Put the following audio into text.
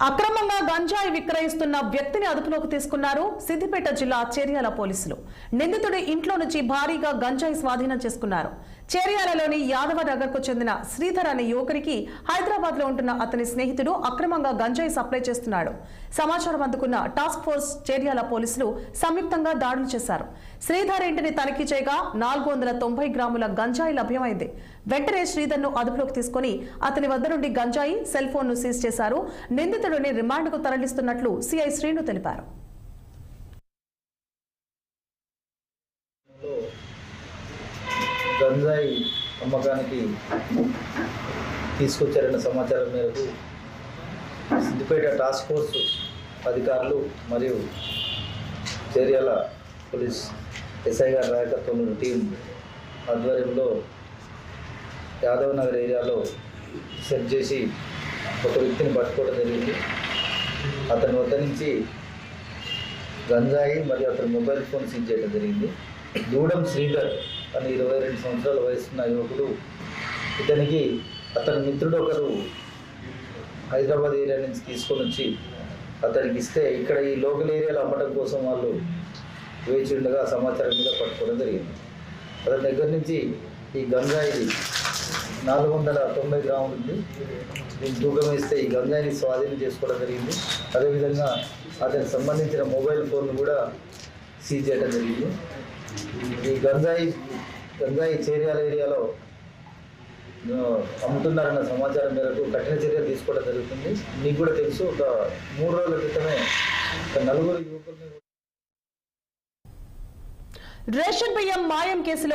అక్రమంగా గంజాయి విక్రయిస్తున్న వ్యక్తిని అదుపులోకి తీసుకున్నారు సిద్దిపేట జిల్లా చేర్యాల పోలీసులు. నిందితుడి ఇంట్లో నుంచి భారీగా గంజాయి స్వాధీనం చేసుకున్నారు. చేర్యాలలోని యాదవ నగర్ కు చెందిన శ్రీధర్ అనే యువకుడికి హైదరాబాద్ లో ఉంటున్న అతని స్నేహితుడు అక్రమంగా గంజాయి సప్లై చేస్తున్నాడు. సమాచారం అందుకున్న టాస్క్ ఫోర్స్ చేర్యాల పోలీసులు సంయుక్తంగా దాడులు చేశారు. శ్రీధర్ ఇంటిని తనిఖీ చేయగా 490 గ్రాముల గంజాయి లభ్యమైంది. వెంటనే శ్రీధర్ ను అదుపులోకి తీసుకుని అతని వద్ద నుండి గంజాయి, సెల్ ఫోన్ ను సీజ్ చేశారు. నిందితుడిని రిమాండ్ కు తరలిస్తున్నట్లు సిఐ శ్రీను తెలిపారు. గంజాయి అమ్మకానికి తీసుకొచ్చారన్న సమాచారం మేరకు సిద్దిపేట టాస్క్ ఫోర్స్ అధికారులు మరియు చేర్యాల పోలీస్ ఎస్ఐ గారి నాయకత్వంలోని టీం ఆధ్వర్యంలో యాదవ్ నగర్ ఏరియాలో సెర్చ్ చేసి ఒక వ్యక్తిని పట్టుకోవడం జరిగింది. అతని వద్ద నుంచి గంజాయి మరియు అతని మొబైల్ ఫోన్ సీజ్ చేయడం జరిగింది. దూడం శ్రీధర్ అని 22 సంవత్సరాల వయసున్న యువకుడు. ఇతనికి అతని మిత్రుడు ఒకరు హైదరాబాద్ ఏరియా నుంచి తీసుకొని వచ్చి అతనికి ఇస్తే ఇక్కడ ఈ లోకల్ ఏరియాలో అమ్మటం కోసం వాళ్ళు వేచి ఉండగా సమాచారం మీద పట్టుకోవడం జరిగింది. అతని దగ్గర నుంచి ఈ గంజాయి 490 గ్రాములు ఉంది. దీన్ని తూకం వేస్తే ఈ గంజాయిని స్వాధీనం చేసుకోవడం జరిగింది. అదేవిధంగా అతనికి సంబంధించిన మొబైల్ ఫోన్ కూడా సీజ్ చేయడం జరిగింది. ఈ గంజాయి చేర్యాల ఏరియాలో అమ్ముతున్నారన్న సమాచారం మేరకు కఠిన చర్యలు తీసుకోవడం జరుగుతుంది. మీకు కూడా తెలుసు, ఒక 3 రోజుల క్రితమే నలుగురు యువకుల్ని రేషన్ బియ్యం మాయం కేసులో